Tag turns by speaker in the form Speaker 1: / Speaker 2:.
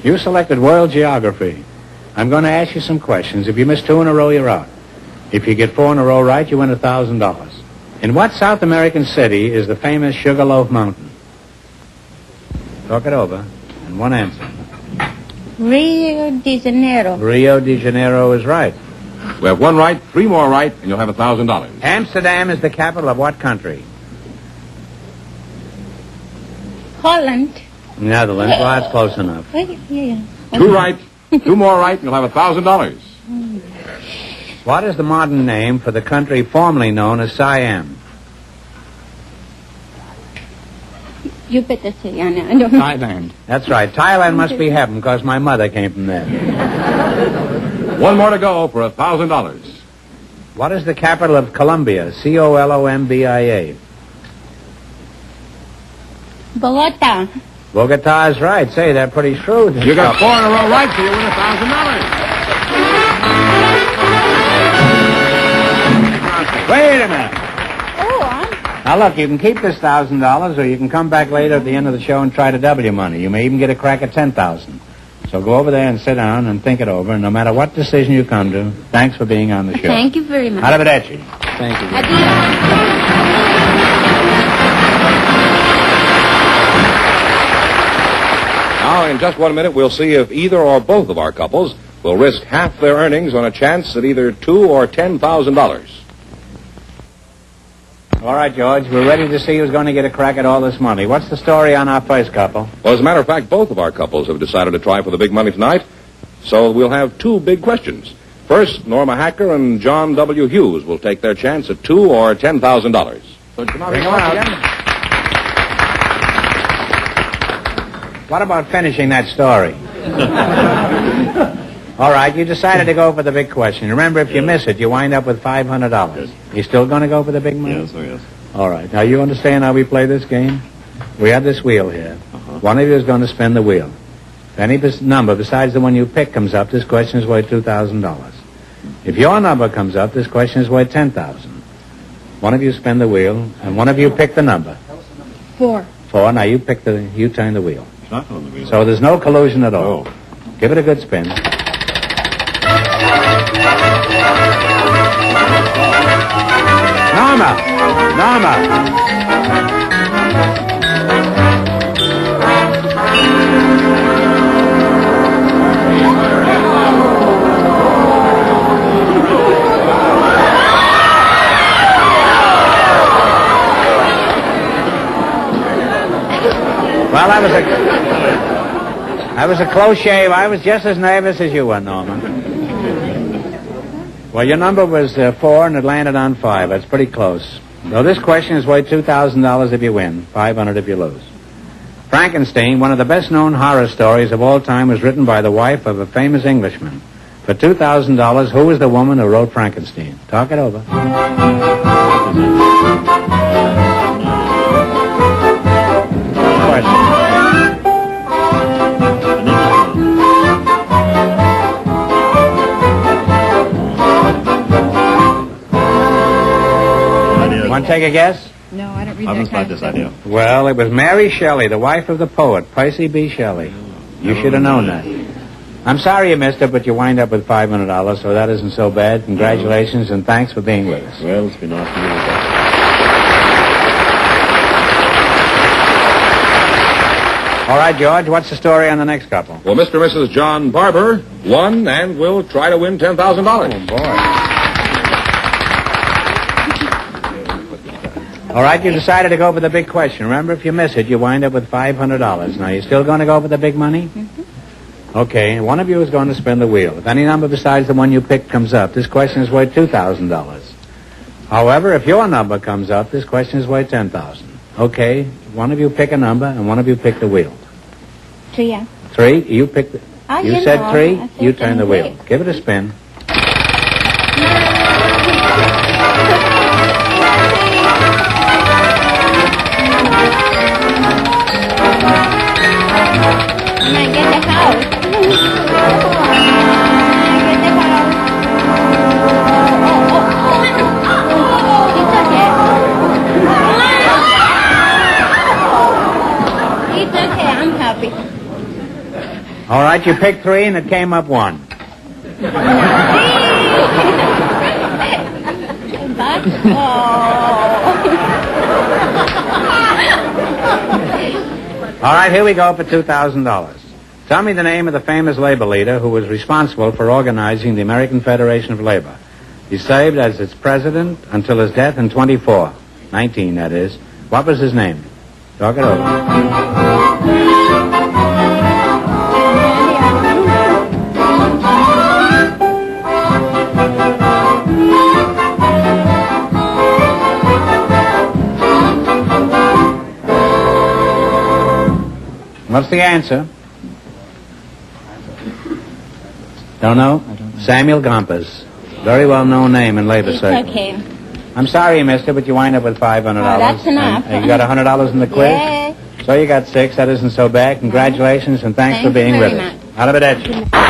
Speaker 1: You selected world geography. I'm going to ask you some questions. If you miss 2 in a row, you're out. If you get 4 in a row right, you win $1,000. In what South American city is the famous Sugarloaf Mountain? Talk it over. And one answer.
Speaker 2: Rio de Janeiro.
Speaker 1: Rio de Janeiro is right.
Speaker 3: We have 1 right, 3 more right, and you'll have $1,000.
Speaker 1: Amsterdam is the capital of what country?
Speaker 2: Holland.
Speaker 1: Netherlands. Well, that's close enough.
Speaker 2: Yeah.
Speaker 3: 2 right, 2 more right, and you'll have $1,000.
Speaker 1: What is the modern name for the country formerly known as Siam?
Speaker 2: You better say, Anna. I don't know.
Speaker 3: Thailand.
Speaker 1: That's right. Thailand must be heaven because my mother came from there.
Speaker 3: 1 more to go for $1,000.
Speaker 1: What is the capital of Colombia? Colombia.
Speaker 2: Bogota.
Speaker 1: Bogota is right. Say, they're pretty shrewd.
Speaker 3: You got 4 in a row right, so you win $1,000.
Speaker 1: Wait a minute.
Speaker 2: Oh,
Speaker 1: Now, look, you can keep this $1,000, or you can come back later at the end of the show and try to double your money. You may even get a crack at $10,000. So go over there and sit down and think it over, and no matter what decision you come to, thanks for being on the show.
Speaker 2: Thank you very much.
Speaker 1: Arrivederci. Thank you.
Speaker 3: Now, in just 1 minute, we'll see if either or both of our couples will risk half their earnings on a chance at either $2,000 or $10,000.
Speaker 1: All right, George, we're ready to see who's going to get a crack at all this money. What's the story on our first couple?
Speaker 3: Well, as a matter of fact, both of our couples have decided to try for the big money tonight, so we'll have 2 big questions. First, Norma Hacker and John W. Hughes will take their chance at $2,000 or $10,000. So
Speaker 1: bring them out. What about finishing that story? All right, you decided to go for the big question. Remember, if you miss it, you wind up with $500. You still going to go for the big money?
Speaker 4: Yes, oh yes.
Speaker 1: All right. Now, you understand how we play this game? We have this wheel here. One of you is going to spin the wheel. If any number besides the one you pick comes up, this question is worth $2,000. If your number comes up, this question is worth $10,000. One of you spin the wheel, and one of you pick the number.
Speaker 2: 4.
Speaker 1: 4. Now, you turn the wheel.
Speaker 4: It's not on the wheel.
Speaker 1: So there's no collusion at all.
Speaker 4: No.
Speaker 1: Give it a good spin. Norma! Well, that was a close shave. I was just as nervous as you were, Norma. Well, your number was 4, and it landed on 5. That's pretty close. So this question is worth $2,000 if you win, $500 if you lose. Frankenstein, one of the best-known horror stories of all time, was written by the wife of a famous Englishman. For $2,000, who was the woman who wrote Frankenstein? Talk it over. Question. Want to take a guess?
Speaker 2: No, I don't read
Speaker 4: I
Speaker 2: that
Speaker 4: haven't
Speaker 2: kind
Speaker 4: tried
Speaker 2: of
Speaker 4: this idea.
Speaker 1: Well, it was Mary Shelley, the wife of the poet, Percy B. Shelley. You should have known that. I'm sorry you missed it, but you wind up with $500, so that isn't so bad. Congratulations, and thanks for being with us.
Speaker 4: Well, it's been nice to meet you.
Speaker 1: All right, George, what's the story on the next couple?
Speaker 3: Well, Mr. and Mrs. John Barber won and will try to win $10,000.
Speaker 1: Oh, boy. All right, you decided to go for the big question. Remember, if you miss it, you wind up with $500. Now, you still going to go for the big money? Mm-hmm. Okay, one of you is going to spin the wheel. If any number besides the one you picked comes up, this question is worth $2,000. However, if your number comes up, this question is worth $10,000. Okay, one of you pick a number, and one of you pick the wheel.
Speaker 2: 3, yeah.
Speaker 1: 3, you pick the... You said 3, you turn the wheel. Give it a spin.
Speaker 2: I might get the house. It's okay, I'm happy.
Speaker 1: All right, you picked 3 and it came up 1. All right, here we go for $2,000. Tell me the name of the famous labor leader who was responsible for organizing the American Federation of Labor. He served as its president until his death in 19, that is. What was his name? Talk it over. What's the answer? Don't know? Samuel Gompers. Very well-known name in labor circles.
Speaker 2: Okay.
Speaker 1: I'm sorry, mister, but you wind up with $500.
Speaker 2: Oh, that's enough.
Speaker 1: And you got $100 in the quiz?
Speaker 2: Yay.
Speaker 1: So you got 6. That isn't so bad. Congratulations, and thanks for being
Speaker 2: very
Speaker 1: with us.
Speaker 2: much.
Speaker 1: Arrivederci.